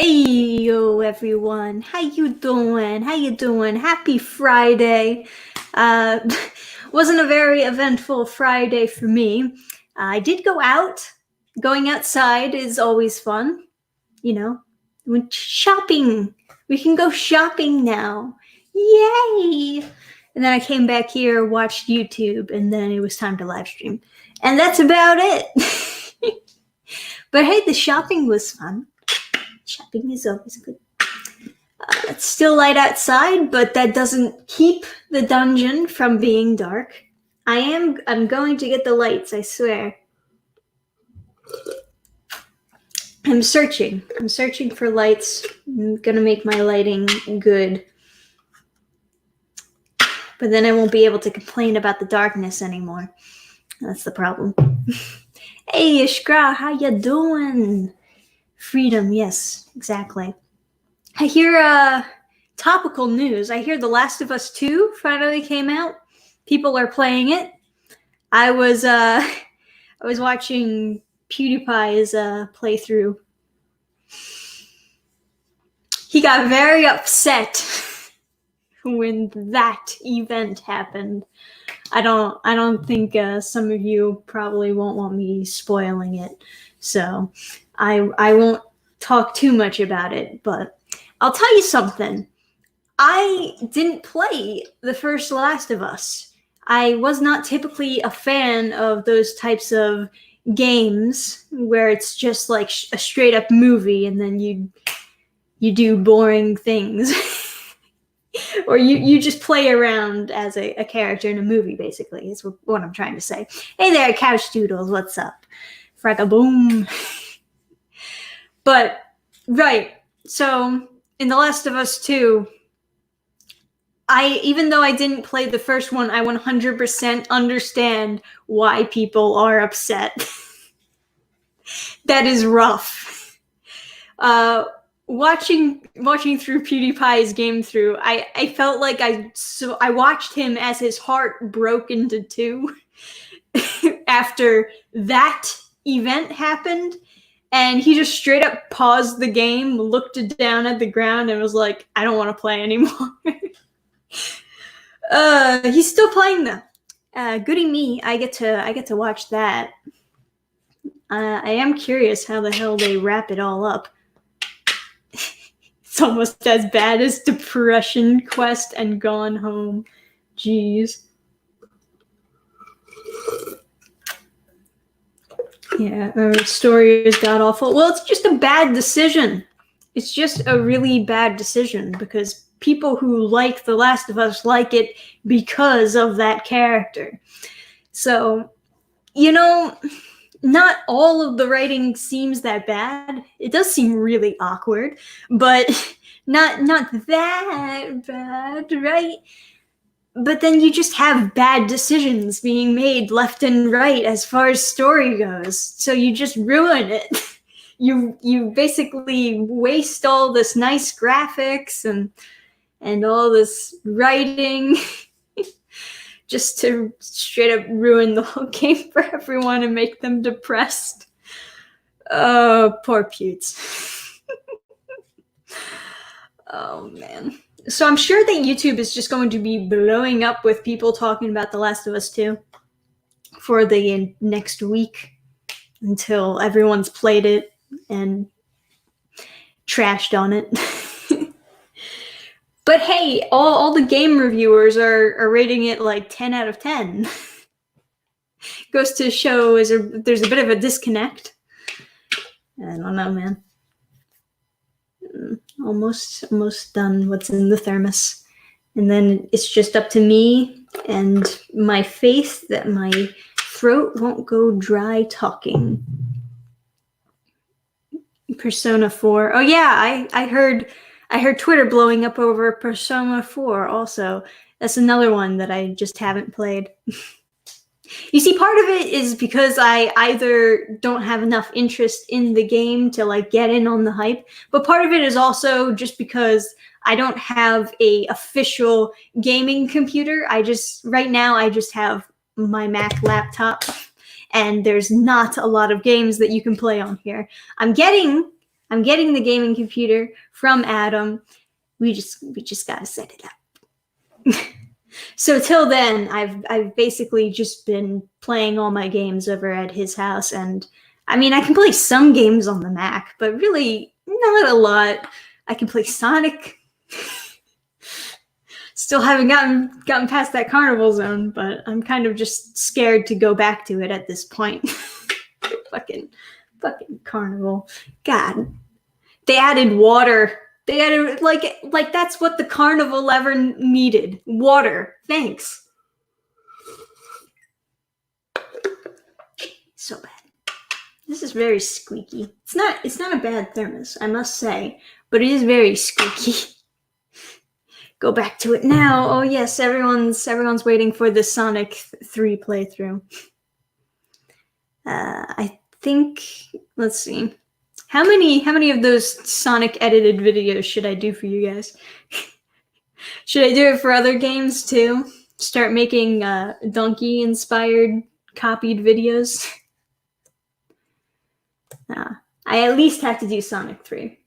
Hey yo everyone, how you doing? How you doing? Happy Friday. Uh, wasn't a very eventful Friday for me. I did go out. Going outside is always fun. You know, went shopping. We can go shopping now. Yay! And then I came back here, watched YouTube, and then it was time to live stream. And that's about it. But hey, the shopping was fun. Shopping is always good. It's still light outside, but that doesn't keep the dungeon from being dark. I'm going to get the lights, I swear. I'm searching for lights. I'm gonna make my lighting good. But then I won't be able to complain about the darkness anymore. That's the problem. Hey, Ishkra, how you doing? Freedom, yes, exactly. I hear topical news. I hear The Last of Us 2 finally came out. People are playing it. I was watching PewDiePie's playthrough. He got very upset when that event happened. I don't think some of you probably won't want me spoiling it, so I won't talk too much about it, but I'll tell you something. I didn't play the first Last of Us. I was not typically a fan of those types of games where it's just like a straight up movie and then you do boring things. Or you just play around as a character in a movie, basically, is what I'm trying to say. Hey there, Couch Doodles, what's up? Frag-a-boom. But, right, so in The Last of Us 2, even though I didn't play the first one, I 100% understand why people are upset. That is rough. Watching through PewDiePie's game through, I felt like I watched him as his heart broke into two after that event happened, and he just straight up paused the game, looked down at the ground, and was like, "I don't want to play anymore." He's still playing though. Goody me, I get to watch that. I am curious how the hell they wrap it all up. It's almost as bad as Depression Quest and Gone Home. Jeez. Yeah, our story is god awful. Well, it's just a bad decision. It's just a really bad decision because people who like The Last of Us like it because of that character. So, not all of the writing seems that bad. It does seem really awkward, but not that bad, right? But then you just have bad decisions being made left and right as far as story goes. So you just ruin it. You basically waste all this nice graphics and all this writing just to straight up ruin the whole game for everyone and make them depressed. Oh, poor Pewds. Oh, man. So I'm sure that YouTube is just going to be blowing up with people talking about The Last of Us 2 for the next week until everyone's played it and trashed on it. But hey, all the game reviewers are rating it like 10 out of 10. Goes to show there's a bit of a disconnect. I don't know, man. Almost done what's in the thermos. And then it's just up to me and my faith that my throat won't go dry talking. Persona 4. Oh yeah, I heard Twitter blowing up over Persona 4 also. That's another one that I just haven't played. You see, part of it is because I either don't have enough interest in the game to like get in on the hype, but part of it is also just because I don't have a official gaming computer. Right now I just have my Mac laptop, and there's not a lot of games that you can play on here. I'm getting I'm getting the gaming computer from Adam. We just gotta set it up. So till then, I've basically just been playing all my games over at his house, and I mean, I can play some games on the Mac, but really not a lot. I can play Sonic. Still haven't gotten past that Carnival Zone, but I'm kind of just scared to go back to it at this point. fucking Carnival. God. They added water. They added like that's what the Carnival ever needed. Water. Thanks. So bad. This is very squeaky. It's not a bad thermos, I must say, but it is very squeaky. Go back to it now. Oh yes, everyone's waiting for the Sonic 3 playthrough. I think, let's see. How many of those Sonic edited videos should I do for you guys? Should I do it for other games too? Start making Donkey inspired copied videos? I at least have to do Sonic 3.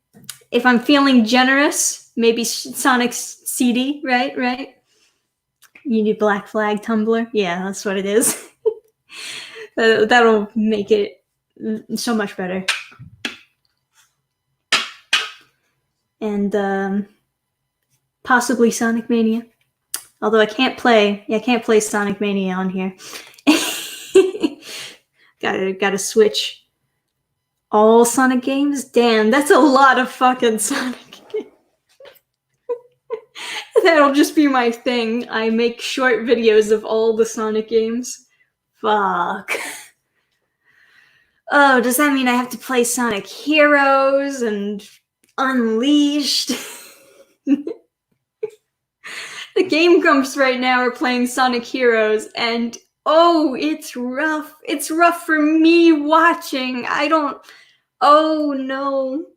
If I'm feeling generous, maybe Sonic's CD, right? You need Black Flag Tumblr? Yeah, that's what it is. That'll make it so much better. And possibly Sonic Mania. Although I can't play Sonic Mania on here. Gotta switch. All Sonic games? Damn, that's a lot of fucking Sonic games. That'll just be my thing. I make short videos of all the Sonic games. Fuck. Oh, does that mean I have to play Sonic Heroes and Unleashed? The Game Grumps right now are playing Sonic Heroes, and oh, it's rough. It's rough for me watching. Oh no.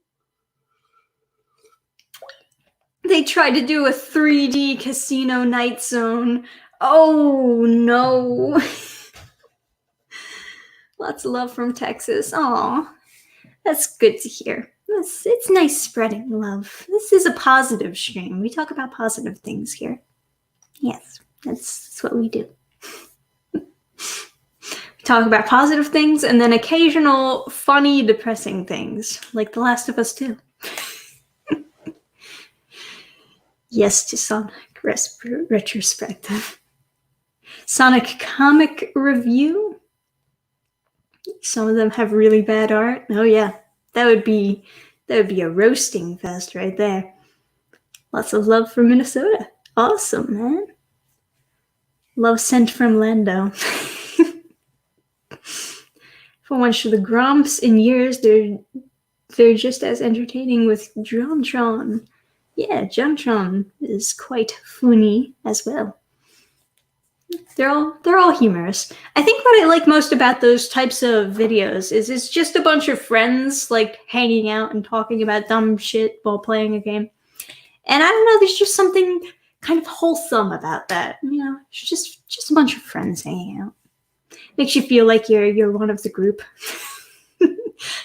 They tried to do a 3D Casino Night Zone. Oh no. Lots of love from Texas. Aw, that's good to hear. It's nice spreading love. This is a positive stream. We talk about positive things here. Yes, that's what we do. Talk about positive things and then occasional funny, depressing things, like The Last of Us 2. Yes to Sonic retrospective. Sonic comic review. Some of them have really bad art. Oh yeah, that would be a roasting fest right there. Lots of love from Minnesota. Awesome, man. Love sent from Lando. For once, the Grumps in years, they're just as entertaining with JonTron. Yeah, JonTron is quite funny as well. They're all humorous. I think what I like most about those types of videos is it's just a bunch of friends like hanging out and talking about dumb shit while playing a game. And I don't know, there's just something kind of wholesome about that. You know, it's just a bunch of friends hanging out. Makes you feel like you're one of the group.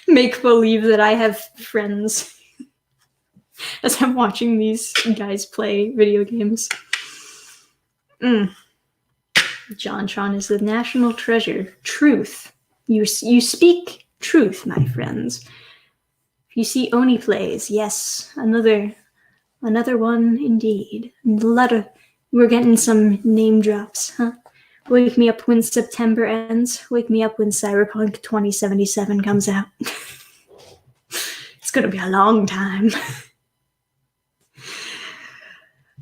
Make believe that I have friends as I'm watching these guys play video games. JonTron is the national treasure. Truth. You speak truth, my friends. If you see Oni plays, yes, another one indeed. We're getting some name drops, huh? Wake me up when September ends. Wake me up when Cyberpunk 2077 comes out. It's gonna be a long time.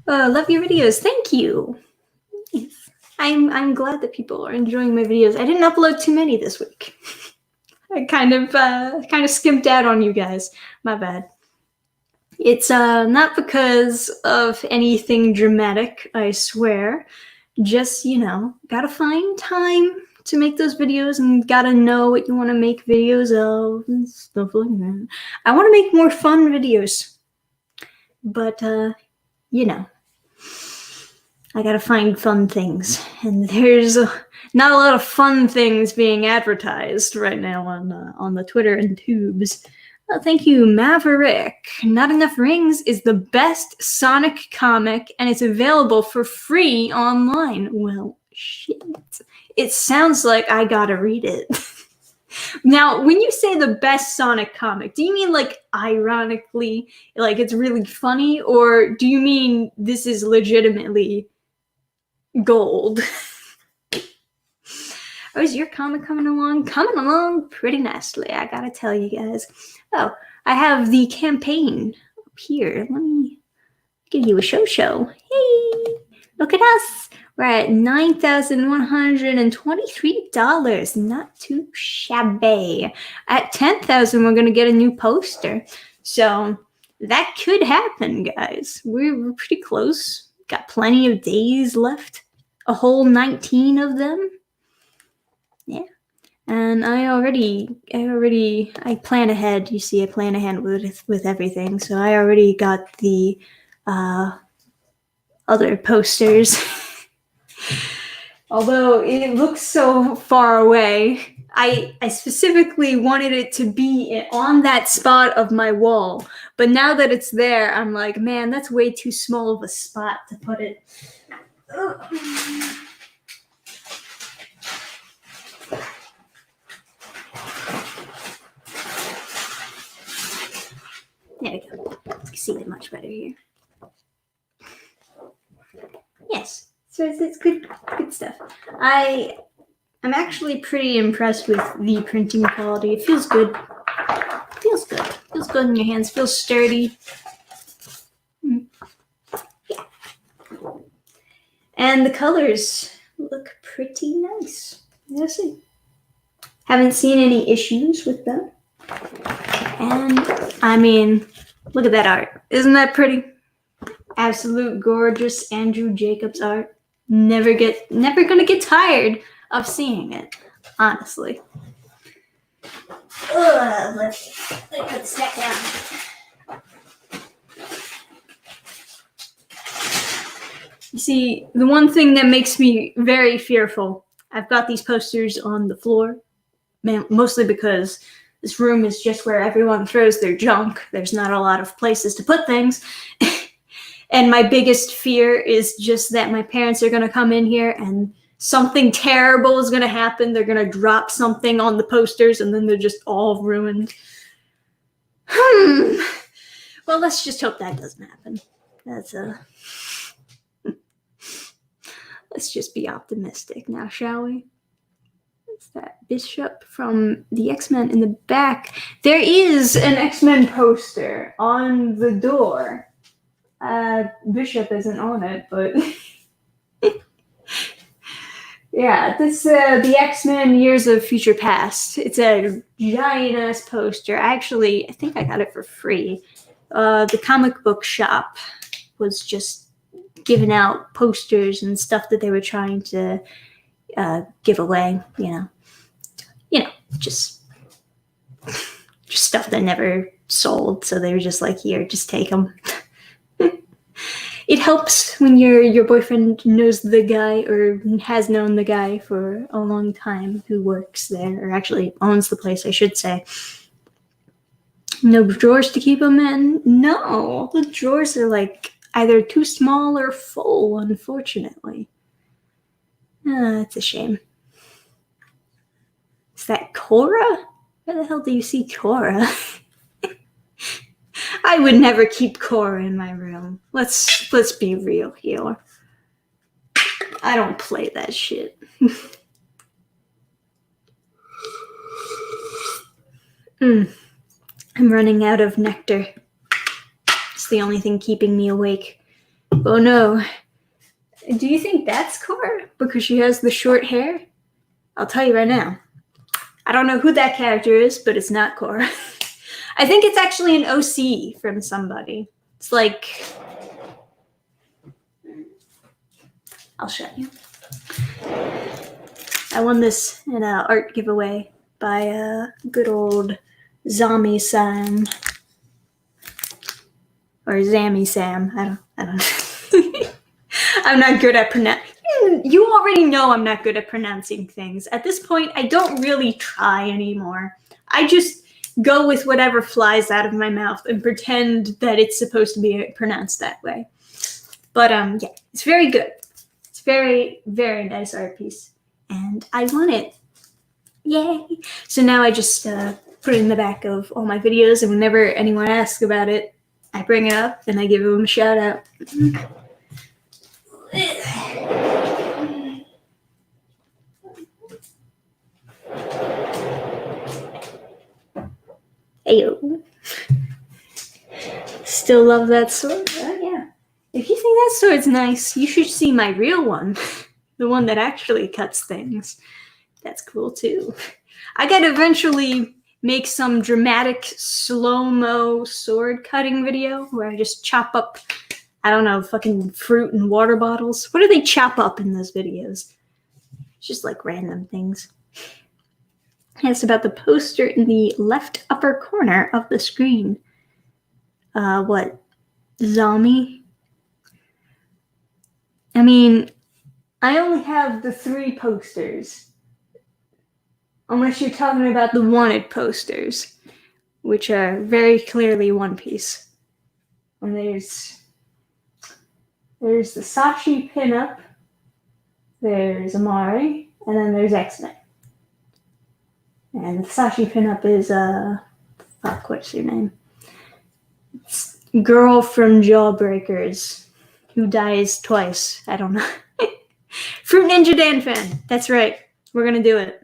Love your videos. Thank you. I'm glad that people are enjoying my videos. I didn't upload too many this week. I kind of skimped out on you guys. My bad. It's not because of anything dramatic, I swear. Just, gotta find time to make those videos and gotta know what you want to make videos of and stuff like that. I want to make more fun videos. But, I gotta find fun things. And there's not a lot of fun things being advertised right now on the Twitter and tubes. Oh, thank you, Maverick. Not Enough Rings is the best Sonic comic, and it's available for free online. Well, shit. It sounds like I gotta read it. Now, when you say the best Sonic comic, do you mean like ironically, like it's really funny, or do you mean this is legitimately gold? Oh, is your comic coming along? Coming along pretty nicely, I gotta tell you guys. Oh, I have the campaign up here. Let me give you a show. Hey, look at us. We're at $9,123. Not too shabby. At 10,000, we're gonna get a new poster. So that could happen, guys. We're pretty close. Got plenty of days left. A whole 19 of them. Yeah. And I plan ahead. You see, I plan ahead with everything. So I already got the other posters. Although it looks so far away, I specifically wanted it to be on that spot of my wall. But now that it's there, I'm like, man, that's way too small of a spot to put it. Ugh. There we go. You can see it much better here. Yes, so it's good stuff. I'm actually pretty impressed with the printing quality. It feels good. Feels good in your hands. Feels sturdy. Yeah. And the colors look pretty nice. Let's see. Haven't seen any issues with them. And I mean, look at that art. Isn't that pretty? Absolute gorgeous Andrew Jacobs art. Never gonna get tired of seeing it, honestly. Ugh, let me put this back down. You see, the one thing that makes me very fearful, I've got these posters on the floor, mostly because this room is just where everyone throws their junk. There's not a lot of places to put things. And my biggest fear is just that my parents are going to come in here and something terrible is going to happen. They're going to drop something on the posters and then they're just all ruined. Well, let's just hope that doesn't happen. Let's just be optimistic now, shall we? It's that Bishop from the X-Men in the back. There is an X-Men poster on the door. Bishop isn't on it, but yeah, this the X-Men Years of Future Past. It's a giant ass poster. I think I got it for free. The comic book shop was just giving out posters and stuff that they were trying to give away. You know, just stuff that never sold. So they were just like, here, just take them. It helps when your boyfriend knows the guy or has known the guy for a long time who works there, or actually owns the place, I should say. No drawers to keep them in? No, the drawers are like either too small or full, unfortunately. It's a shame. Is that Cora? Where the hell do you see Cora? I would never keep Cora in my room. Let's be real here. I don't play that shit. I'm running out of nectar. It's the only thing keeping me awake. Oh no. Do you think that's Cora? Because she has the short hair? I'll tell you right now. I don't know who that character is, but it's not Cora. I think it's actually an OC from somebody. It's like, I'll show you. I won this in an art giveaway by good old Zombie Sam. Or Zammy Sam. I don't know. I'm not good at pronouncing. You already know I'm not good at pronouncing things. At this point, I don't really try anymore. go with whatever flies out of my mouth and pretend that it's supposed to be pronounced that way. But yeah, it's very good. It's very, very nice art piece. And I want it. Yay! So now I just put it in the back of all my videos, and whenever anyone asks about it, I bring it up and I give them a shout out. Ayo. Still love that sword? Oh, yeah. If you think that sword's nice, you should see my real one. The one that actually cuts things. That's cool too. I gotta eventually make some dramatic slow-mo sword cutting video where I just chop up, I don't know, fucking fruit and water bottles. What do they chop up in those videos? It's just like random things. It's about the poster in the left upper corner of the screen. What? Zombie? I mean, I only have the 3 posters. Unless you're talking about the wanted posters, which are very clearly One Piece. And there's the Sashi pinup, there's Amari, and then there's X-Men. And the Sashi pinup is, fuck, what's her name? It's girl from Jawbreakers, who dies twice. I don't know. Fruit Ninja Dannphan. That's right. We're gonna do it.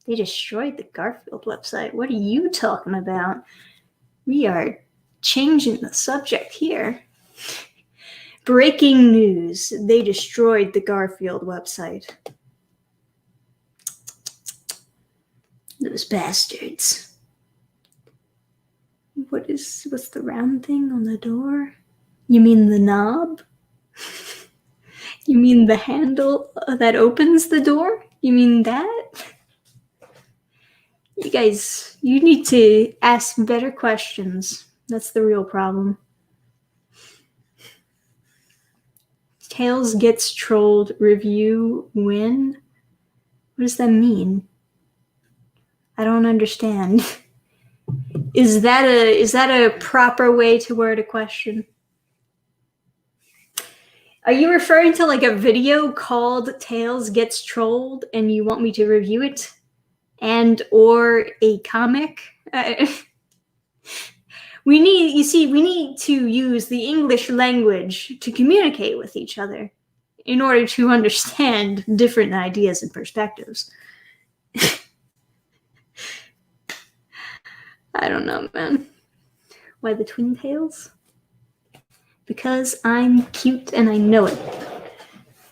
They destroyed the Garfield website. What are you talking about? We are changing the subject here. Breaking news. They destroyed the Garfield website. Those bastards. What's the round thing on the door? You mean the knob? You mean the handle that opens the door? You mean that? You guys, you need to ask better questions. That's the real problem. Tails gets trolled review win? What does that mean? I don't understand. Is that a proper way to word a question? Are you referring to like a video called Tails Gets Trolled and you want me to review it? And or a comic? We need to use the English language to communicate with each other in order to understand different ideas and perspectives. I don't know, man. Why the twin tails? Because I'm cute and I know it.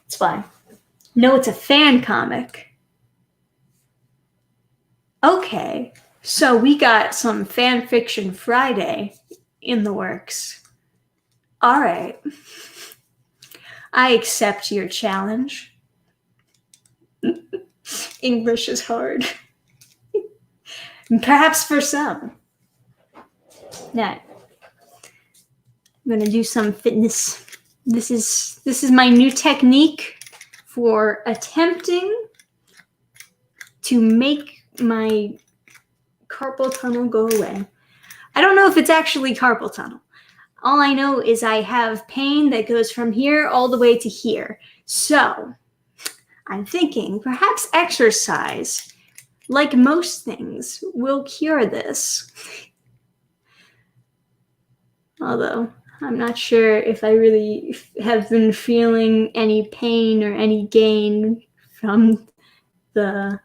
It's fine. No, it's a fan comic. Okay, so we got some fan fiction Friday in the works. All right. I accept your challenge. English is hard. Perhaps for some. Now, I'm gonna do some fitness. This is my new technique for attempting to make my carpal tunnel go away. I don't know if it's actually carpal tunnel. All I know is I have pain that goes from here all the way to here. So I'm thinking perhaps exercise, like most things, will cure this. Although I'm not sure if I really have been feeling any pain or any gain from the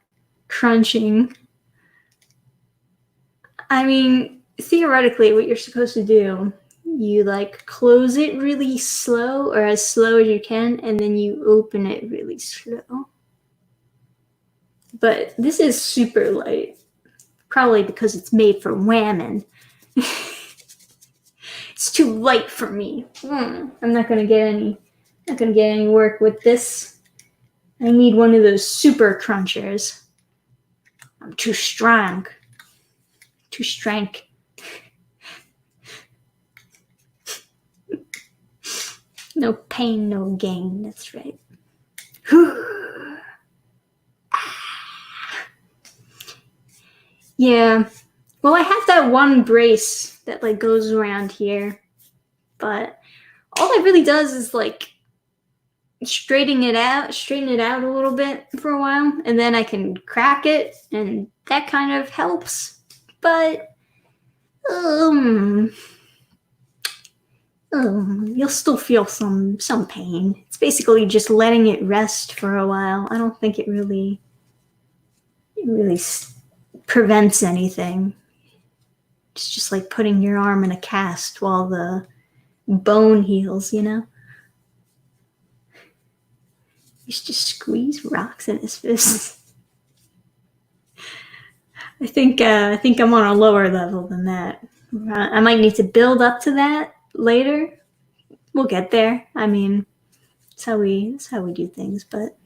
crunching. I mean, theoretically, what you're supposed to do, you like close it really slow or as slow as you can, and then you open it really slow. But this is super light, probably because it's made for women. It's too light for me. I'm not gonna get any work with this. I need one of those super crunchers. I'm too strong. Too strength. No pain, no gain. That's right. Yeah, Well, I have that one brace that like goes around here, but all it really does is like straighten it out a little bit for a while, and then I can crack it, and that kind of helps. But you'll still feel some pain. It's basically just letting it rest for a while. I don't think it really prevents anything. It's just like putting your arm in a cast while the bone heals, you know? He's just squeeze rocks in his fists. I think I'm on a lower level than that. I might need to build up to that later. We'll get there. I mean, that's how we do things. But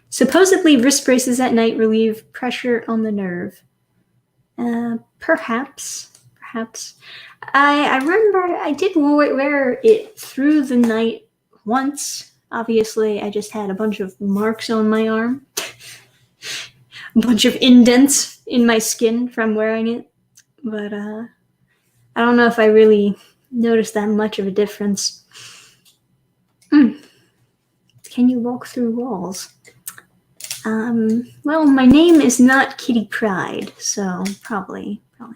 supposedly, wrist braces at night relieve pressure on the nerve. Perhaps. I remember I did wear it through the night once. Obviously, I just had a bunch of marks on my arm. A bunch of indents in my skin from wearing it. But I don't know if I really noticed that much of a difference. Can you walk through walls? Well, my name is not Kitty Pryde, so probably not.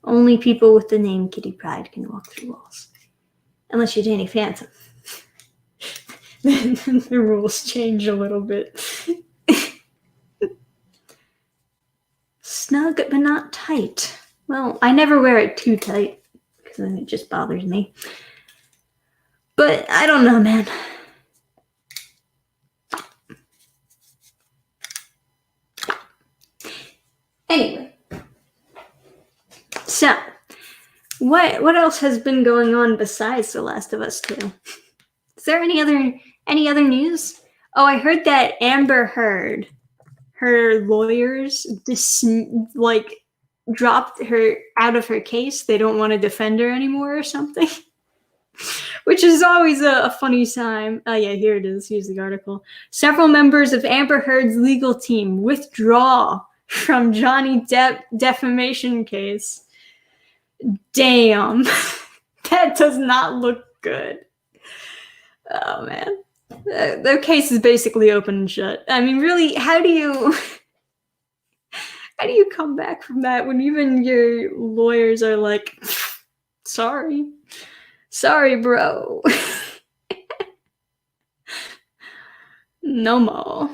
Only people with the name Kitty Pryde can walk through walls. Unless you're Danny Phantom. Then the rules change a little bit. Snug but not tight. Well, I never wear it too tight because then it just bothers me. But I don't know, man. Anyway. So, what else has been going on besides The Last of Us 2? Is there any other news? Oh, I heard that Amber Heard, her lawyers dropped her out of her case. They don't want to defend her anymore or something. Which is always a funny sign. Oh yeah, here it is. Here's the article. Several members of Amber Heard's legal team withdraw from Johnny Depp defamation case. Damn. That does not look good. Oh man. Their case is basically open and shut. I mean, really, how do you come back from that when even your lawyers are like, sorry, bro. No more.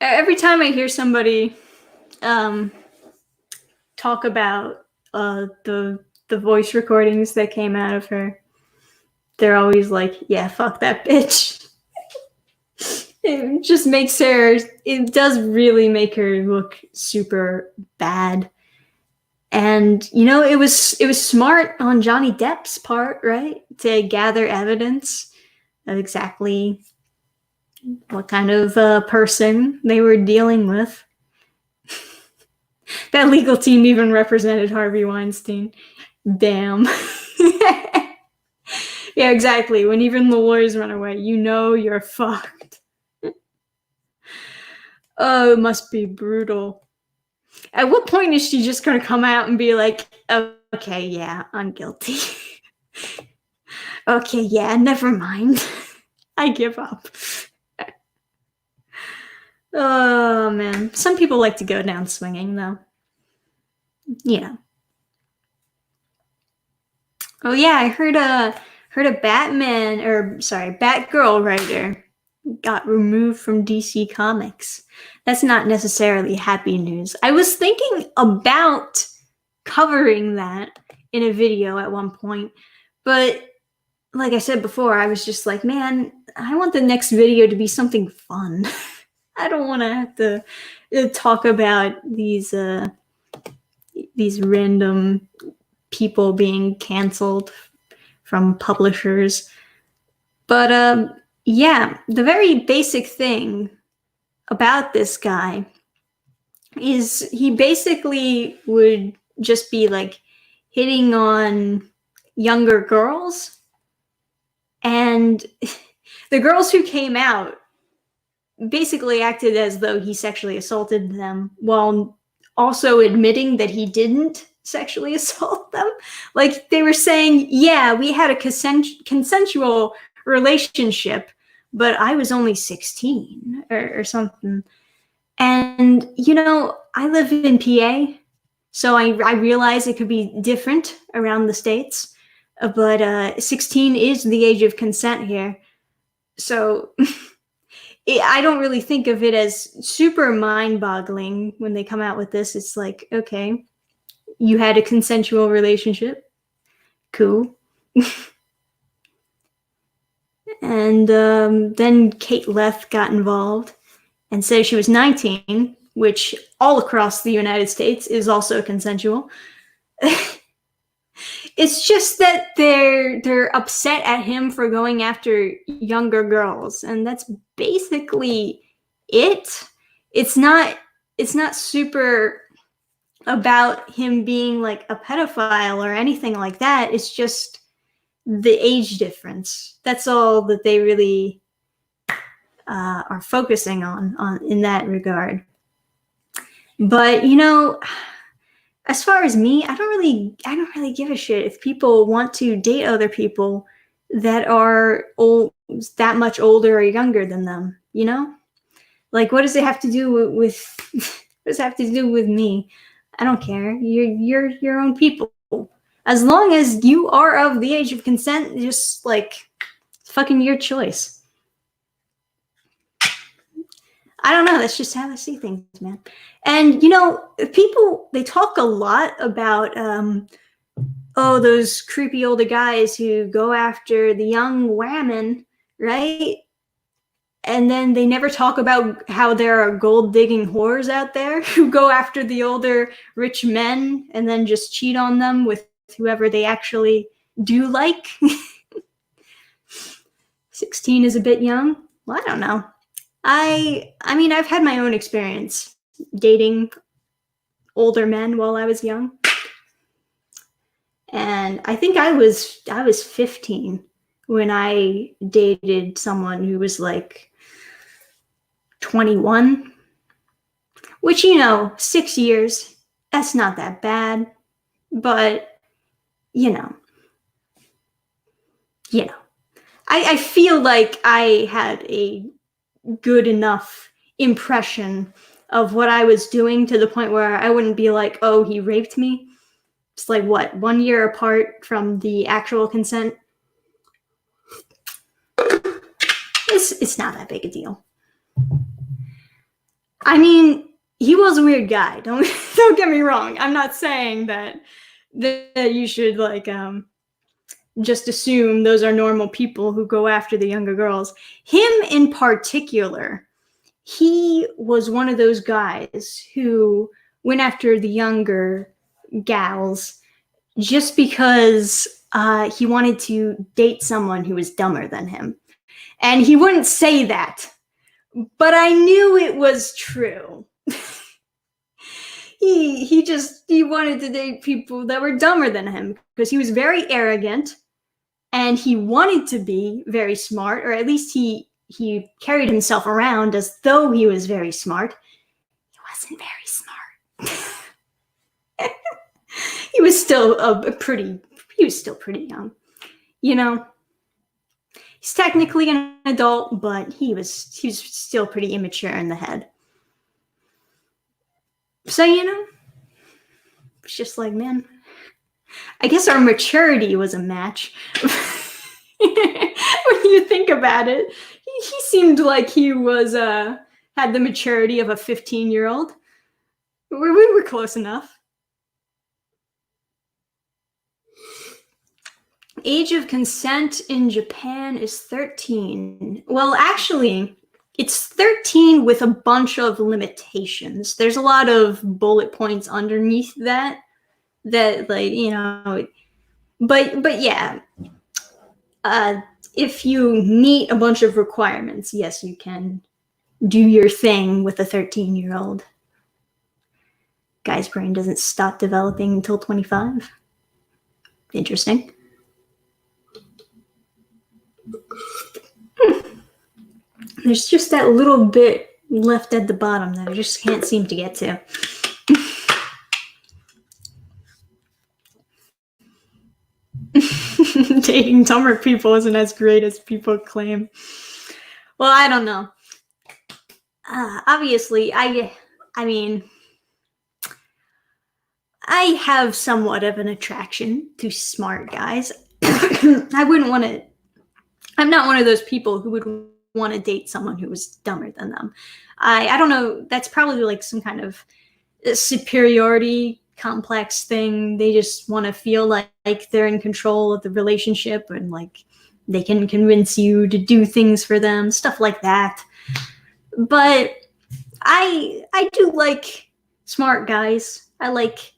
Every time I hear somebody talk about the voice recordings that came out of her, they're always like, yeah, fuck that bitch. It just makes her, it does really make her look super bad. And, you know, it was smart on Johnny Depp's part, right? To gather evidence of exactly what kind of person they were dealing with. That legal team even represented Harvey Weinstein. Damn. Yeah, exactly. When even the lawyers run away, you know you're fucked. Oh, it must be brutal. At what point is she just going to come out and be like, okay, yeah, I'm guilty. Okay, yeah, never mind. I give up. Oh, man. Some people like to go down swinging, though. You know. Oh, yeah, I heard a Batgirl writer got removed from DC Comics. That's not necessarily happy news. I was thinking about covering that in a video at one point, but like I said before, I was just like, man, I want the next video to be something fun. I don't want to have to talk about these random people being canceled from publishers. But yeah, the very basic thing about this guy is he basically would just be like hitting on younger girls, and the girls who came out basically acted as though he sexually assaulted them while also admitting that he didn't sexually assault them. Like, they were saying, yeah, we had a consensual relationship, but I was only 16 or something. And, you know, I live in PA, so I realize it could be different around the States, but 16 is the age of consent here. So I don't really think of it as super mind-boggling when they come out with this. It's like, okay, you had a consensual relationship. Cool. And then Kate Leth got involved and said she was 19, which all across the United States is also consensual. It's just that they're upset at him for going after younger girls, and that's basically it. It's not super about him being like a pedophile or anything like that. It's just the age difference. That's all that they really are focusing on in that regard. But you know, as far as me, I don't really give a shit if people want to date other people that are that much older or younger than them. You know, like, what does it have to do with what does it have to do with me? I don't care. You're your own people. As long as you are of the age of consent, just like, fucking your choice. I don't know. That's just how I see things, man. And, you know, people, they talk a lot about, those creepy older guys who go after the young women, right? And then they never talk about how there are gold digging whores out there who go after the older rich men and then just cheat on them with whoever they actually do like. 16 is a bit young. Well, I don't know. I mean, I've had my own experience dating older men while I was young. And I think I was 15 when I dated someone who was like 21, which, you know, 6 years, that's not that bad, but you know, I feel like I had a good enough impression of what I was doing to the point where I wouldn't be like, oh, he raped me. It's like, what, 1 year apart from the actual consent? It's not that big a deal. I mean, he was a weird guy. Don't get me wrong. I'm not saying that you should like just assume those are normal people who go after the younger girls. Him in particular, he was one of those guys who went after the younger gals just because he wanted to date someone who was dumber than him. And he wouldn't say that, but I knew it was true. He wanted to date people that were dumber than him because he was very arrogant and he wanted to be very smart, or at least he carried himself around as though he was very smart. He wasn't very smart. He was still pretty young. You know, he's technically an adult, but he was still pretty immature in the head. So, you know, it's just like, man, I guess our maturity was a match. When you think about it, he seemed like he was had the maturity of a 15-year-old. We were close enough. Age of consent in Japan is 13. Well, actually, it's 13 with a bunch of limitations. There's a lot of bullet points underneath that, like, you know, but yeah. If you meet a bunch of requirements, yes, you can do your thing with a 13-year-old. Guy's brain doesn't stop developing until 25. Interesting. There's just that little bit left at the bottom that I just can't seem to get to. Dating dumber people isn't as great as people claim. Well, I don't know. Obviously, I mean, I have somewhat of an attraction to smart guys. I wouldn't want to. I'm not one of those people who would want to date someone who was dumber than them. I don't know. That's probably like some kind of superiority complex thing. They just want to feel like they're in control of the relationship and like they can convince you to do things for them, stuff like that. But I do like smart guys. I like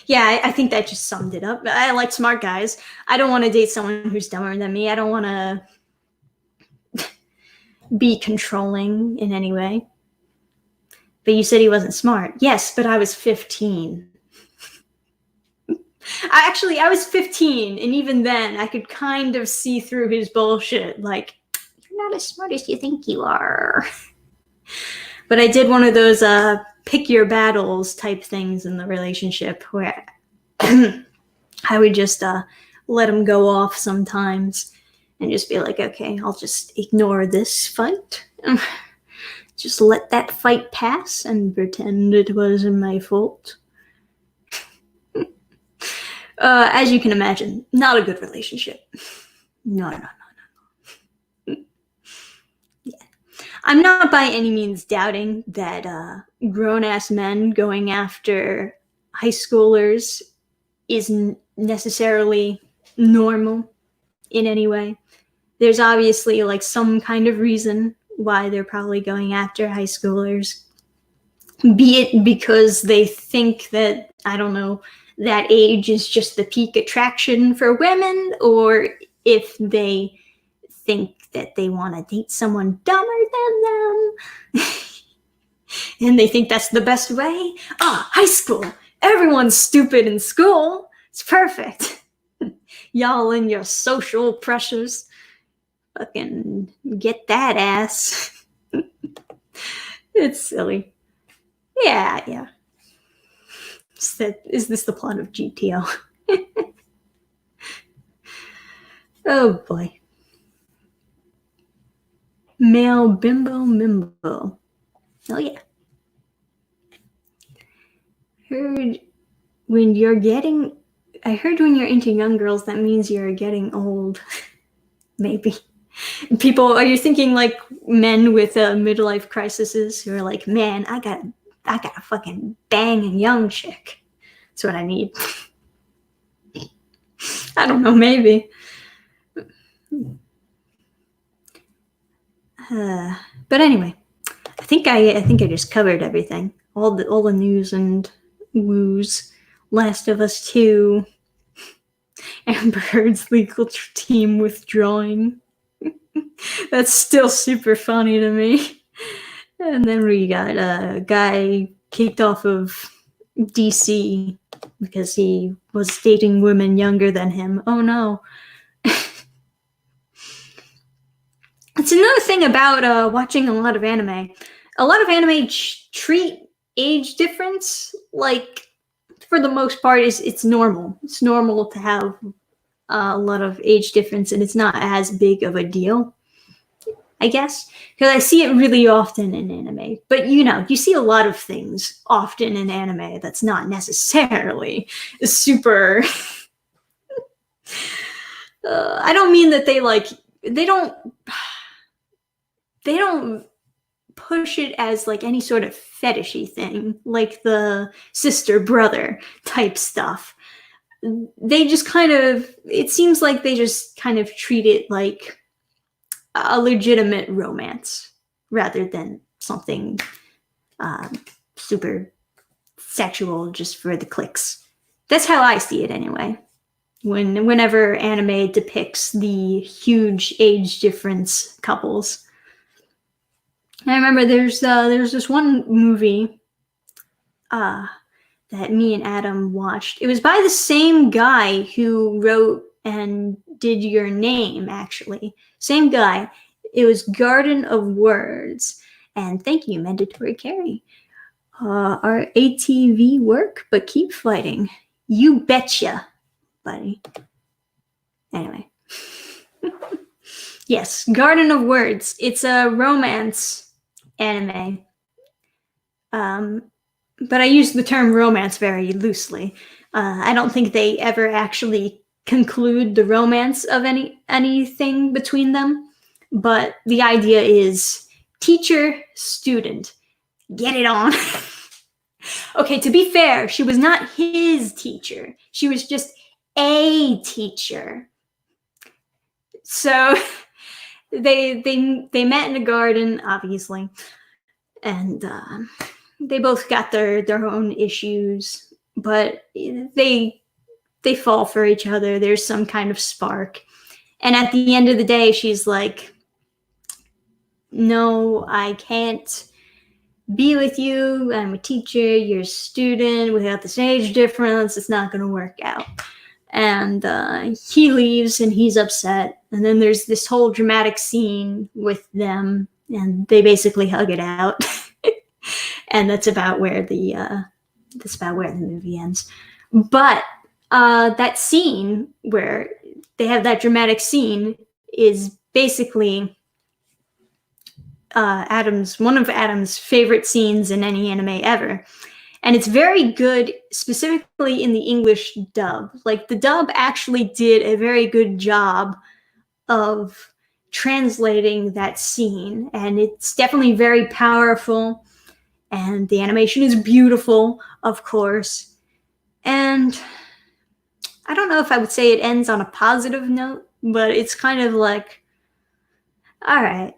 yeah, I think that just summed it up. I like smart guys. I don't want to date someone who's dumber than me. I don't want to be controlling in any way. But you said he wasn't smart. Yes, but I was 15. I was 15, and even then, I could kind of see through his bullshit. Like, you're not as smart as you think you are. But I did one of those pick your battles type things in the relationship where I would just let him go off sometimes and just be like, okay, I'll just ignore this fight. Just let that fight pass and pretend it wasn't my fault. As you can imagine, not a good relationship. No. Yeah. I'm not by any means doubting that grown-ass men going after high schoolers isn't necessarily normal in any way. There's obviously like some kind of reason why they're probably going after high schoolers. Be it because they think that, I don't know, that age is just the peak attraction for women, or if they think that they want to date someone dumber than them. And they think that's the best way. High school. Everyone's stupid in school. It's perfect. Y'all and your social pressures. Fucking get that ass. It's silly. Yeah. Is this the plot of GTO? Oh boy. Male bimbo mimbo. Oh yeah. I heard when you're into young girls, that means you're getting old. Maybe. People, are you thinking like men with midlife crises who are like, man, I gotta fucking bang a young chick. That's what I need. I don't know, maybe. But anyway, I think I just covered everything. All the news and woos. Last of Us 2. Amber Heard's legal team withdrawing. That's still super funny to me. And then we got a guy kicked off of DC because he was dating women younger than him. Oh no. It's another thing about watching a lot of anime. A lot of anime treat age difference like, for the most part, it's normal. It's normal to have a lot of age difference, and it's not as big of a deal, I guess, because I see it really often in anime. But you see a lot of things often in anime that's not necessarily super. I don't mean that they don't push it as like any sort of fetishy thing, like the sister brother type stuff. They just it seems like they just kind of treat it like a legitimate romance rather than something super sexual just for the clicks. That's how I see it anyway. Whenever anime depicts the huge age difference couples. I remember there's this one movie that me and Adam watched. It was by the same guy who wrote and did your name, actually. Same guy. It was Garden of Words. And thank you, Mandatory Carry. Our ATV work, but keep fighting. You betcha, buddy. Anyway. Yes, Garden of Words. It's a romance anime. But I use the term romance very loosely. I don't think they ever actually conclude the romance of anything between them. But the idea is teacher, student. Get it on. Okay, to be fair, she was not his teacher. She was just a teacher. So they met in a garden, obviously, and they both got their own issues, but they fall for each other. There's some kind of spark, and at the end of the day, she's like, "No, I can't be with you. I'm a teacher. You're a student. Without this age difference, it's not going to work out." And he leaves, and he's upset. And then there's this whole dramatic scene with them, and they basically hug it out. And that's about where the movie ends. But that scene where they have that dramatic scene is basically one of Adam's favorite scenes in any anime ever. And it's very good, specifically in the English dub. Like, the dub actually did a very good job of translating that scene. And it's definitely very powerful. And the animation is beautiful, of course. And I don't know if I would say it ends on a positive note, but it's kind of like, all right.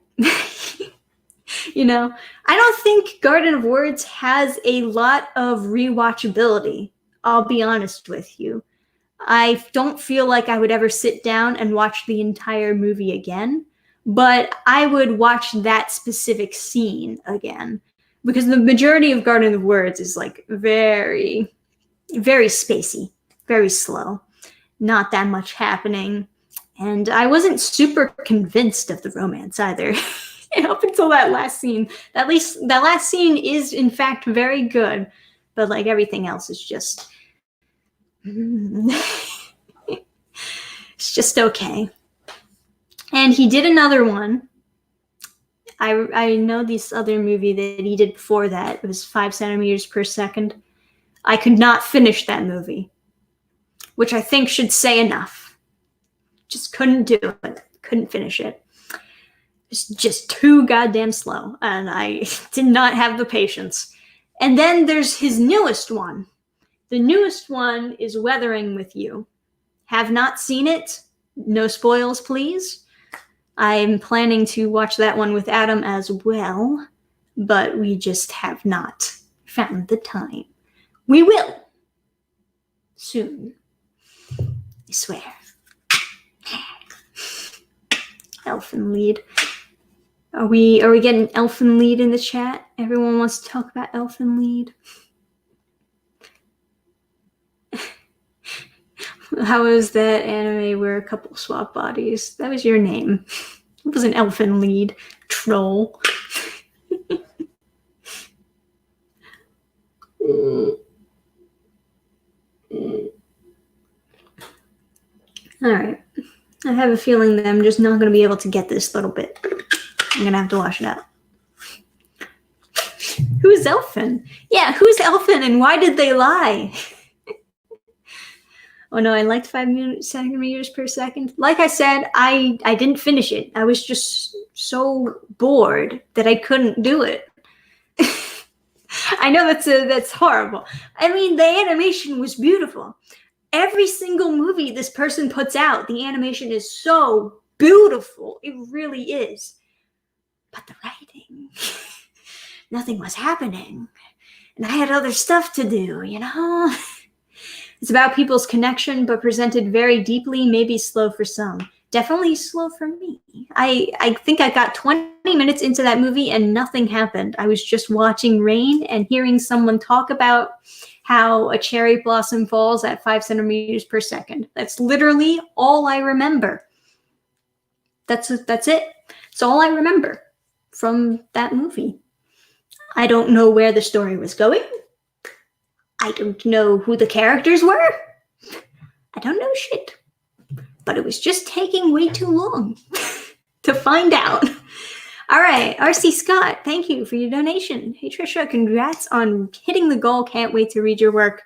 You know, I don't think Garden of Words has a lot of rewatchability. I'll be honest with you. I don't feel like I would ever sit down and watch the entire movie again, but I would watch that specific scene again, because the majority of Garden of Words is like very, very spacey, very slow, not that much happening. And I wasn't super convinced of the romance either. Up until that last scene. That last scene is in fact very good, but like everything else is just it's just okay. And he did another one. I know this other movie that he did before that. It was 5 centimeters per second. I could not finish that movie, which I think should say enough. Just couldn't do it. Couldn't finish it. It's just too goddamn slow, and I did not have the patience. And then there's his newest one. The newest one is Weathering with You. Have not seen it. No spoils, please. I'm planning to watch that one with Adam as well, but we just have not found the time. We will. Soon. I swear. Elfin Lead. Are we getting Elfin Lead in the chat? Everyone wants to talk about Elfin Lead. How was that anime where a couple swap bodies? That was your name. It was an Elfin Lead. Troll. Alright. I have a feeling that I'm just not going to be able to get this little bit. I'm going to have to wash it out. Who's Elfin? Yeah, who's Elfin and why did they lie? Oh no, I liked 5 centimeters per second. Like I said, I didn't finish it. I was just so bored that I couldn't do it. I know that's horrible. I mean, the animation was beautiful. Every single movie this person puts out, the animation is so beautiful. It really is. But the writing, nothing was happening. And I had other stuff to do, you know? It's about people's connection, but presented very deeply, maybe slow for some. Definitely slow for me. I think I got 20 minutes into that movie and nothing happened. I was just watching rain and hearing someone talk about how a cherry blossom falls at 5 centimeters per second. That's literally all I remember. That's it. It's all I remember from that movie. I don't know where the story was going. I don't know who the characters were. I don't know shit. But it was just taking way too long to find out. All right, RC Scott, thank you for your donation. Hey, Trisha, congrats on hitting the goal. Can't wait to read your work.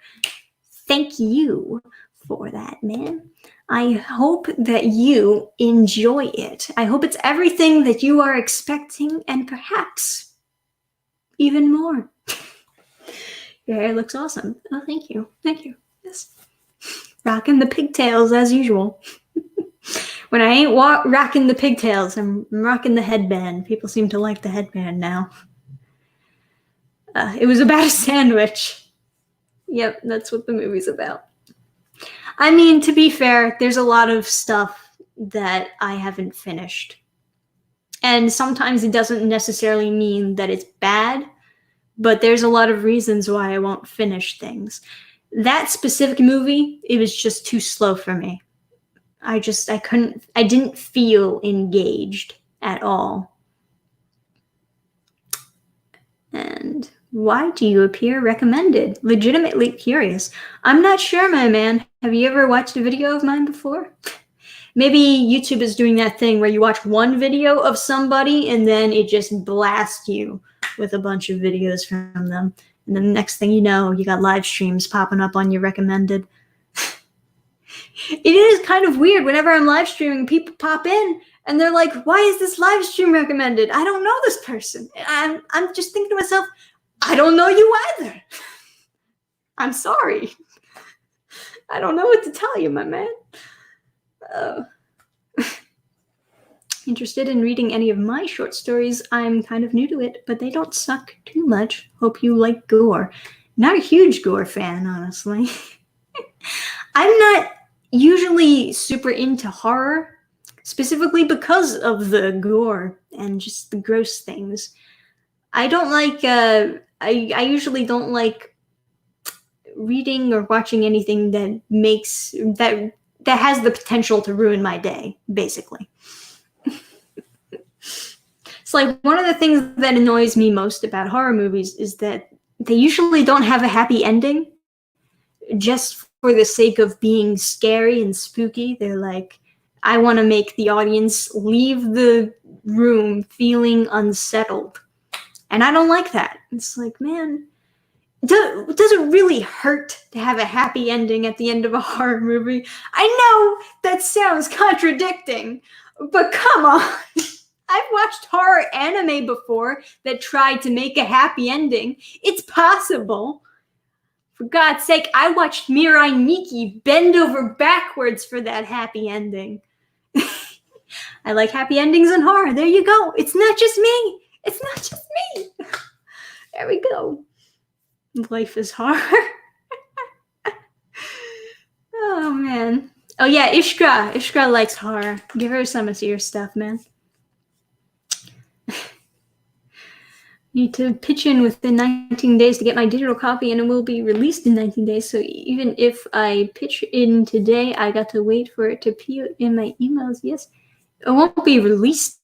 Thank you for that, man. I hope that you enjoy it. I hope it's everything that you are expecting and perhaps even more. Your hair looks awesome. Oh, thank you. Thank you. Yes. Rocking the pigtails as usual. When I ain't rocking the pigtails, I'm rocking the headband. People seem to like the headband now. It was about a sandwich. Yep, that's what the movie's about. I mean, to be fair, there's a lot of stuff that I haven't finished. And sometimes it doesn't necessarily mean that it's bad, but there's a lot of reasons why I won't finish things. That specific movie, it was just too slow for me. I didn't feel engaged at all. And why do you appear recommended? Legitimately curious. I'm not sure, my man. Have you ever watched a video of mine before? Maybe YouTube is doing that thing where you watch one video of somebody and then it just blasts you with a bunch of videos from them. And then the next thing you know, you got live streams popping up on your recommended. It is kind of weird. Whenever I'm live streaming, people pop in and they're like, why is this live stream recommended? I don't know this person. I'm just thinking to myself, I don't know you either. I'm sorry. I don't know what to tell you, my man. Interested in reading any of my short stories? I'm kind of new to it, but they don't suck too much. Hope you like gore. Not a huge gore fan, honestly. I'm not usually super into horror, specifically because of the gore and just the gross things. I don't like, I usually don't like reading or watching anything that that has the potential to ruin my day, basically. It's like one of the things that annoys me most about horror movies is that they usually don't have a happy ending just for the sake of being scary and spooky. They're like, I want to make the audience leave the room feeling unsettled. And I don't like that. It's like, man, does it really hurt to have a happy ending at the end of a horror movie? I know that sounds contradicting, but come on. I've watched horror anime before that tried to make a happy ending. It's possible. For God's sake, I watched Mirai Nikki bend over backwards for that happy ending. I like happy endings in horror. There you go. It's not just me. It's not just me. There we go. Life is hard. Oh, man. Oh, yeah, Ishka. Ishka likes horror. Give her some of your stuff, man. Need to pitch in within 19 days to get my digital copy, and it will be released in 19 days. So even if I pitch in today, I got to wait for it to appear in my emails. Yes, it won't be released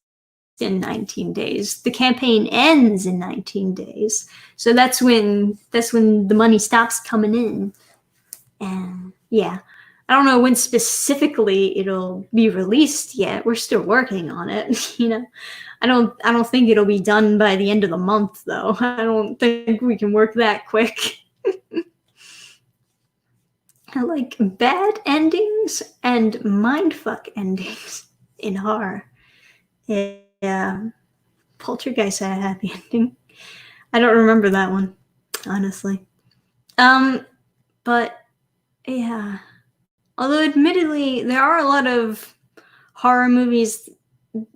in 19 days. The campaign ends in 19 days. So that's when the money stops coming in. And yeah, I don't know when specifically it'll be released yet. We're still working on it, you know. I don't think it'll be done by the end of the month, though. I don't think we can work that quick. I like bad endings and mindfuck endings in horror. Yeah. Poltergeist had a happy ending. I don't remember that one, honestly. But yeah. Although admittedly, there are a lot of horror movies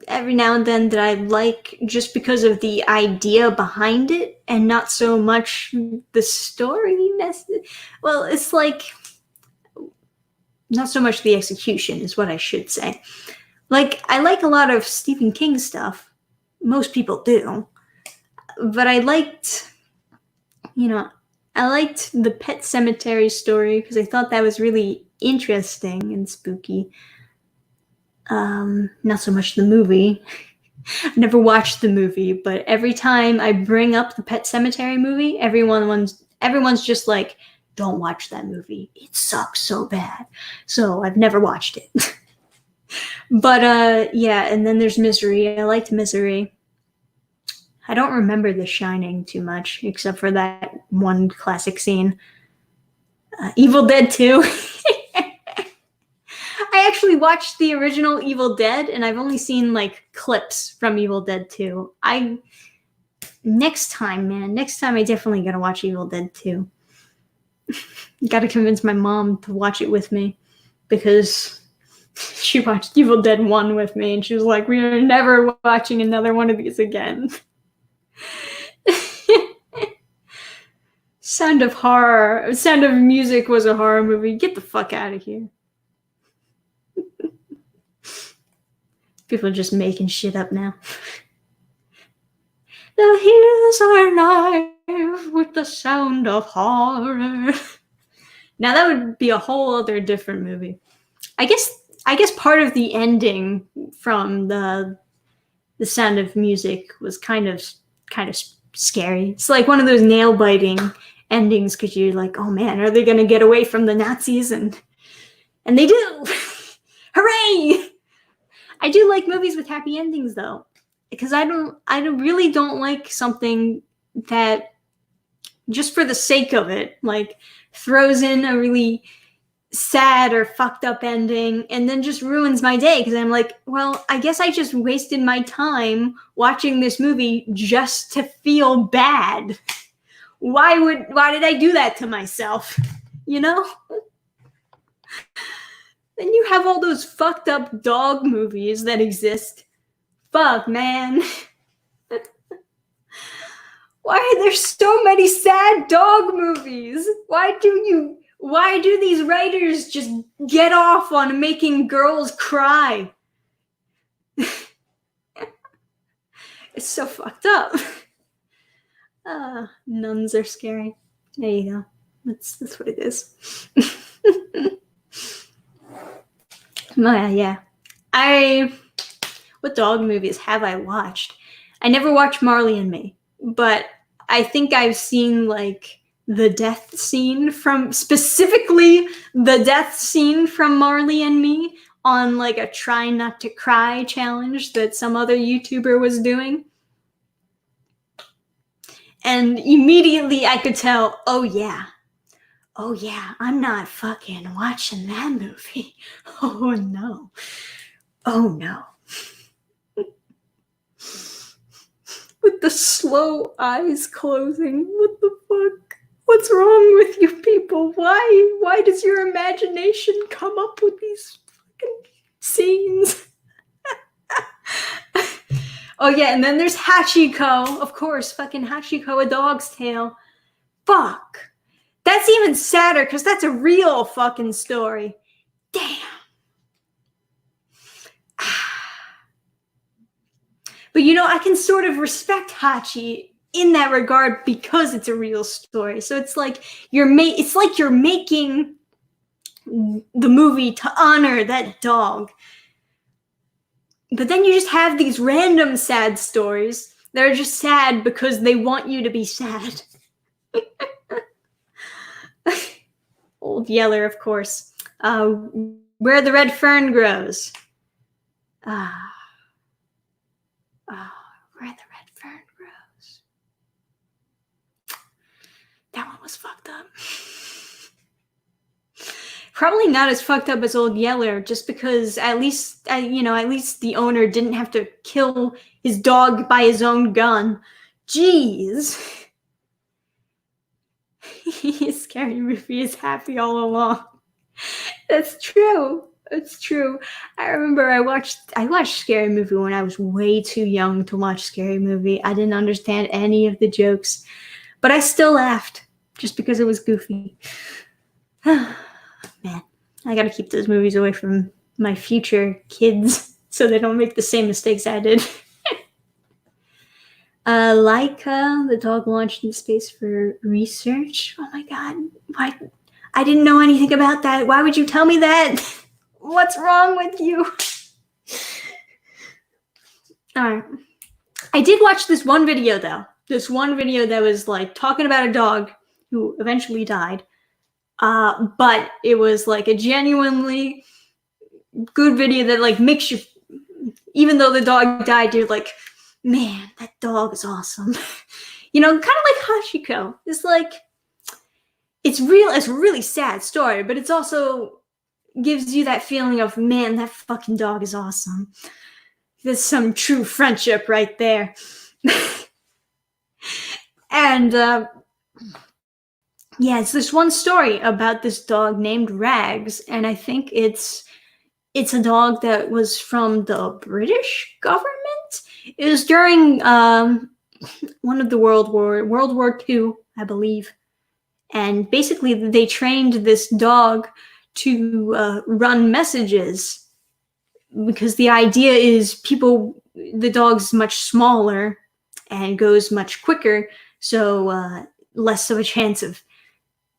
every now and then that I like just because of the idea behind it and not so much the story. Well, it's like not so much the execution is what I should say. Like, I like a lot of Stephen King stuff. Most people do. But I liked I liked the Pet Cemetery story because I thought that was really interesting and spooky. Not so much the movie. I've never watched the movie, but every time I bring up the Pet Cemetery movie, everyone's just like, "Don't watch that movie. It sucks so bad." So I've never watched it. But yeah, and then there's Misery. I liked Misery. I don't remember The Shining too much, except for that one classic scene. Evil Dead 2. I actually watched the original Evil Dead, and I've only seen like clips from Evil Dead 2. Next time I definitely gotta watch Evil Dead 2. Gotta convince my mom to watch it with me, because she watched Evil Dead 1 with me, and she was like, "We are never watching another one of these again." Sound of Music was a horror movie. Get the fuck out of here. People are just making shit up now. The hills are alive with the sound of horror. Now that would be a whole other different movie. I guess part of the ending from the Sound of Music was kind of scary. It's like one of those nail biting endings, because you're like, oh man, are they gonna get away from the Nazis? And they do. Hooray! I do like movies with happy endings though, because I really don't like something that just for the sake of it, like, throws in a really sad or fucked up ending and then just ruins my day, because I'm like, well, I guess I just wasted my time watching this movie just to feel bad. Why did I do that to myself? You know? Then you have all those fucked up dog movies that exist. Fuck, man. Why are there so many sad dog movies? Why do these writers just get off on making girls cry? It's so fucked up. Nuns are scary. There you go. That's what it is. Yeah. What dog movies have I watched? I never watched Marley and Me, but I think I've seen like the death scene from Marley and Me on like a try not to cry challenge that some other YouTuber was doing. And immediately I could tell, oh yeah, I'm not fucking watching that movie. Oh no. With the slow eyes closing. What the fuck? What's wrong with you people? Why does your imagination come up with these fucking scenes? Oh yeah, and then there's Hachiko. Of course, fucking Hachiko, A Dog's Tale. Fuck. That's even sadder, because that's a real fucking story. Damn. But I can sort of respect Hachi in that regard because it's a real story. So it's like you're making the movie to honor that dog. But then you just have these random sad stories that are just sad because they want you to be sad. Old Yeller, of course. Where the Red Fern Grows. Where the Red Fern Grows. That one was fucked up. Probably not as fucked up as Old Yeller, just because at least the owner didn't have to kill his dog by his own gun. Jeez. Scary Movie is happy all along. That's true. It's true. I remember I watched Scary Movie when I was way too young to watch Scary Movie. I didn't understand any of the jokes, but I still laughed just because it was goofy. Man, I gotta keep those movies away from my future kids so they don't make the same mistakes I did. Laika, the dog launched into space for research. Oh my god. Why? I didn't know anything about that. Why would you tell me that? What's wrong with you? Alright. I did watch this one video, though. This one video that was, like, talking about a dog who eventually died. But it was, like, a genuinely good video that, like, makes you... Even though the dog died, you're like, man, that dog is awesome. You know, kind of like Hachiko. It's like... It's a really sad story, but it's also gives you that feeling of, man, that fucking dog is awesome. There's some true friendship right there. And yeah, it's this one story about this dog named Rags, and I think it's a dog that was from the British government. It was during one of the World War II, I believe. And basically, they trained this dog to run messages, because the idea is the dog's much smaller and goes much quicker, so less of a chance of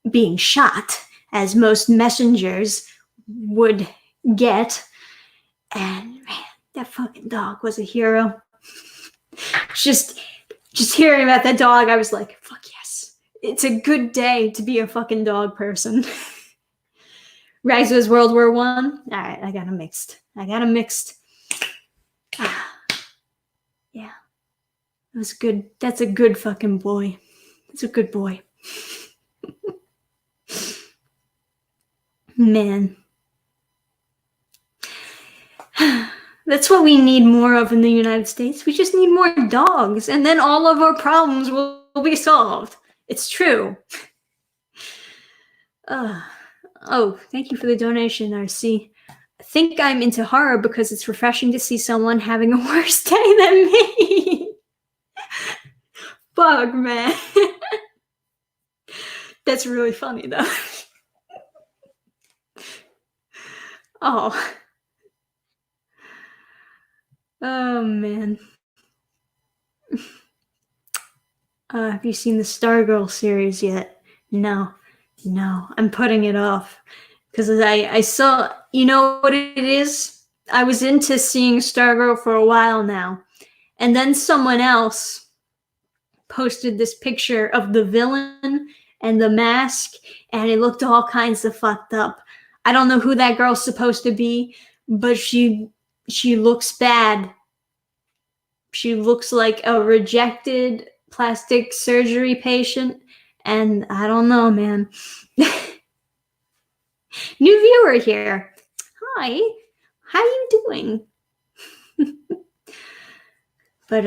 being shot, as most messengers would get. And man, that fucking dog was a hero. Just hearing about that dog, I was like, fuck yes. It's a good day to be a fucking dog person. Rags was World War I. Alright, I got a mixed. Yeah. That was good. That's a good fucking boy. That's a good boy. Man. That's what we need more of in the United States. We just need more dogs, and then all of our problems will be solved. It's true. Oh, thank you for the donation, RC. I think I'm into horror because it's refreshing to see someone having a worse day than me. Fuck, man. That's really funny, though. Oh. Oh, man. Have you seen the Stargirl series yet? No. I'm putting it off. Because I saw... You know what it is? I was into seeing Stargirl for a while now. And then someone else posted this picture of the villain and the mask, and it looked all kinds of fucked up. I don't know who that girl's supposed to be, but she looks bad. She looks like a rejected plastic surgery patient, and I don't know, man. New viewer here. Hi, how you doing? But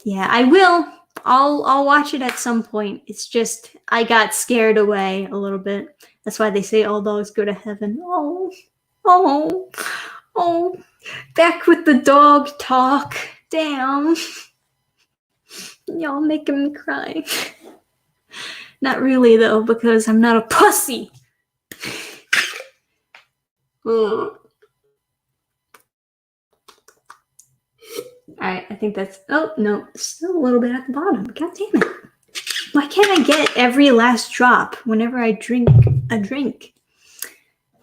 yeah, I will. I'll watch it at some point. It's just I got scared away a little bit. That's why they say all dogs go to heaven. Oh, back with the dog talk. Damn. Y'all making me cry. Not really though, because I'm not a pussy. Alright, I think that's... Oh, no. Still a little bit at the bottom. God damn it. Why can't I get every last drop whenever I drink a drink?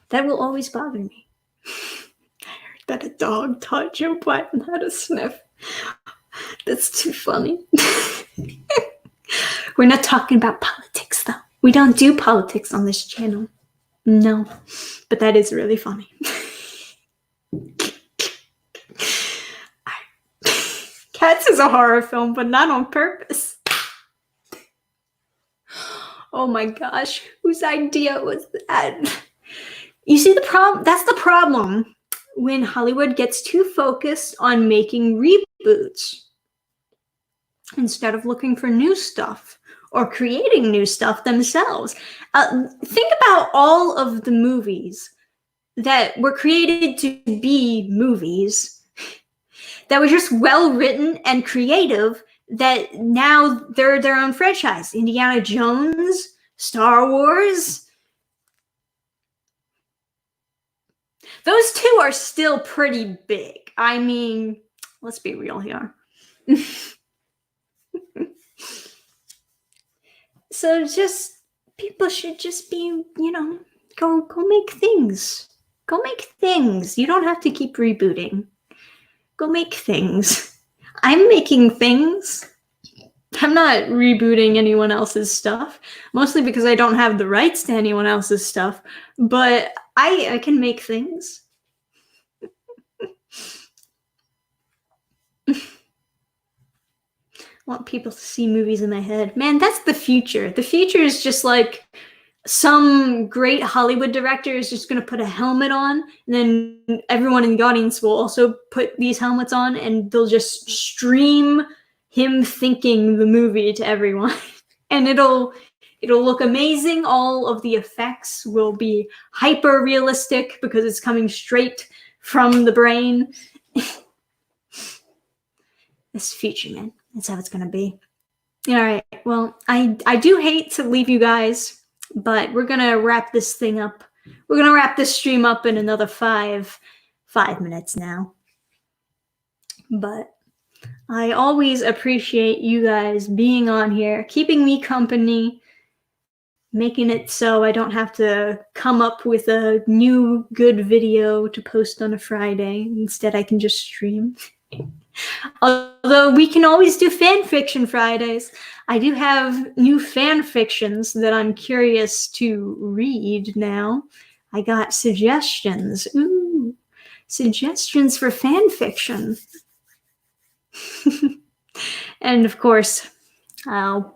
That will always bother me. I heard that a dog taught Joe Biden how to sniff. That's too funny. We're not talking about politics, though. We don't do politics on this channel. No. But that is really funny. Cats is a horror film, but not on purpose. Oh my gosh, whose idea was that? You see the problem? That's the problem when Hollywood gets too focused on making reboots instead of looking for new stuff or creating new stuff themselves. Think about all of the movies that were created to be movies that were just well written and creative, that now they're their own franchise. Indiana Jones, Star Wars. Those two are still pretty big. I mean, let's be real here. So just people should just be, go make things. Go make things. You don't have to keep rebooting. Go make things. I'm making things. I'm not rebooting anyone else's stuff, mostly because I don't have the rights to anyone else's stuff, but I can make things. I want people to see movies in my head. Man, that's the future. The future is just like some great Hollywood director is just going to put a helmet on, and then everyone in the audience will also put these helmets on, and they'll just stream him thinking the movie to everyone. And it'll look amazing. All of the effects will be hyper realistic because it's coming straight from the brain. This future, man. That's how it's going to be. All right. Well, I do hate to leave you guys, but we're going to wrap this thing up. We're going to wrap this stream up in another five minutes now. But I always appreciate you guys being on here, keeping me company, making it so I don't have to come up with a new good video to post on a Friday. Instead, I can just stream. Although we can always do fan fiction Fridays. I do have new fan fictions that I'm curious to read now. I got suggestions. Ooh, suggestions for fan fiction. And of course, I'll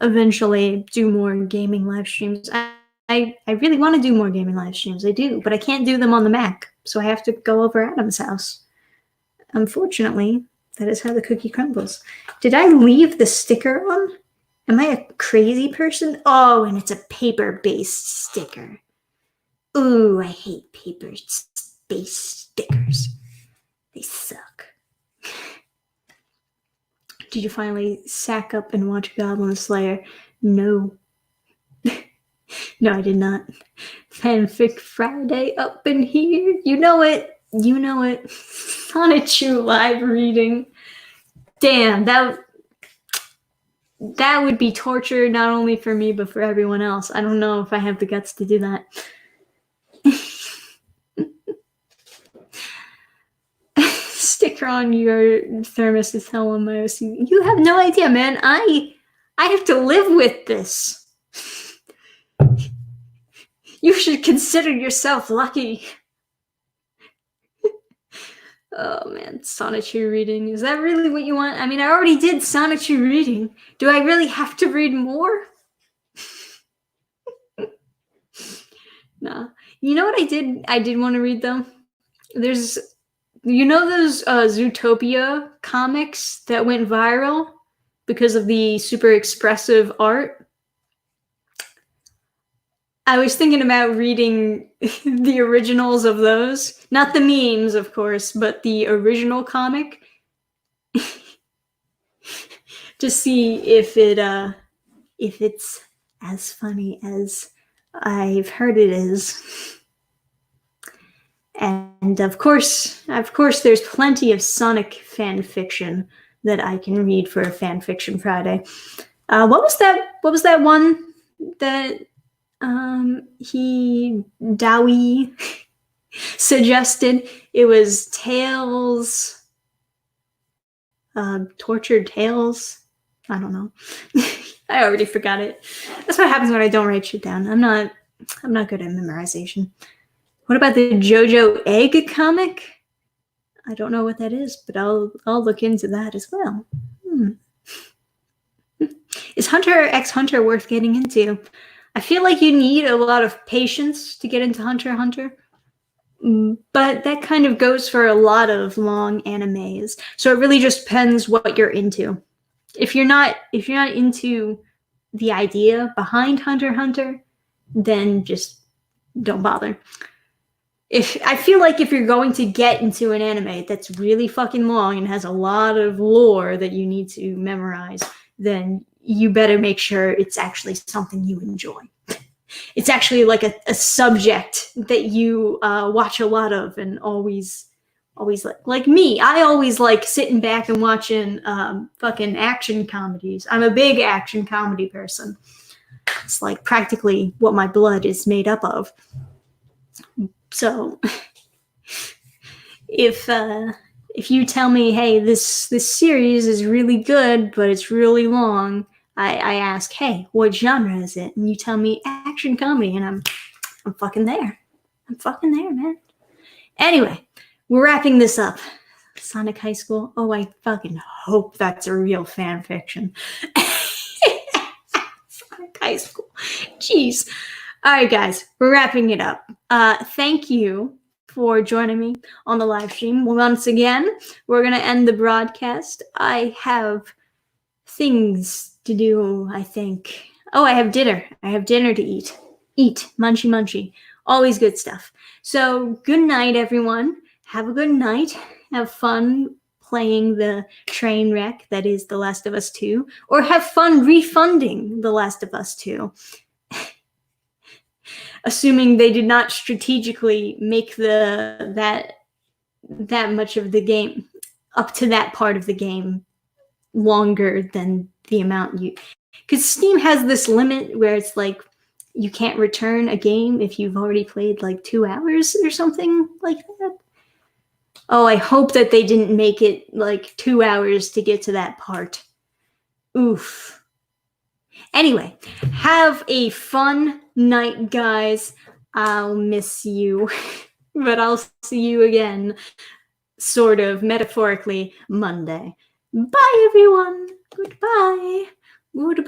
eventually do more gaming live streams. I really want to do more gaming live streams. I do, but I can't do them on the Mac, so I have to go over Adam's house. Unfortunately, that is how the cookie crumbles. Did I leave the sticker on? Am I a crazy person? Oh, and it's a paper-based sticker. Ooh, I hate paper-based stickers. They suck. Did you finally sack up and watch Goblin Slayer? No. No, I did not. Fanfic Friday up in here. You know it. You know it. On a true live reading. Damn, that would be torture not only for me, but for everyone else. I don't know if I have the guts to do that. Sticker on your thermos is hell on my OCD. You have no idea, man. I have to live with this. You should consider yourself lucky. Oh man, sonetry reading. Is that really what you want? I mean, I already did sonetry reading. Do I really have to read more? Nah. You know what I did want to read though? There's, you know those Zootopia comics that went viral because of the super expressive art? I was thinking about reading the originals of those. Not the memes, of course, but the original comic. To see if it's as funny as I've heard it is. And of course, there's plenty of Sonic fan fiction that I can read for a Fan Fiction Friday. What was that one that Dowie suggested? It was Tales, Tortured Tales. I don't know. I already forgot it. That's what happens when I don't write shit down. I'm not good at memorization. What about the JoJo Egg comic? I don't know what that is, but I'll look into that as well. Is Hunter x Hunter worth getting into? I feel like you need a lot of patience to get into Hunter x Hunter, but that kind of goes for a lot of long animes. So it really just depends what you're into. If you're not into the idea behind Hunter x Hunter, then just don't bother. I feel like if you're going to get into an anime that's really fucking long and has a lot of lore that you need to memorize, then you better make sure it's actually something you enjoy. It's actually like a subject that you watch a lot of and always like me. I always like sitting back and watching fucking action comedies. I'm a big action comedy person. It's like practically what my blood is made up of. So if you tell me, hey, this series is really good, but it's really long, I ask, hey, what genre is it? And you tell me action comedy, and I'm fucking there. I'm fucking there, man. Anyway, we're wrapping this up. Sonic High School. Oh, I fucking hope that's a real fan fiction. Sonic High School. Jeez. All right, guys, we're wrapping it up. Thank you for joining me on the live stream. Once again, we're going to end the broadcast. I have things to do, I think. Oh, I have dinner. I have dinner to eat. Eat. Munchy, munchy. Always good stuff. So good night, everyone. Have a good night. Have fun playing the train wreck that is The Last of Us 2, or have fun refunding The Last of Us 2. Assuming they did not strategically make that much of the game, up to that part of the game, longer than the amount you... Because Steam has this limit where it's like, you can't return a game if you've already played like 2 hours or something like that. Oh, I hope that they didn't make it like 2 hours to get to that part. Oof. Anyway, have a fun night, guys. I'll miss you, but I'll see you again, sort of metaphorically, Monday. Bye, everyone. Goodbye. Goodbye.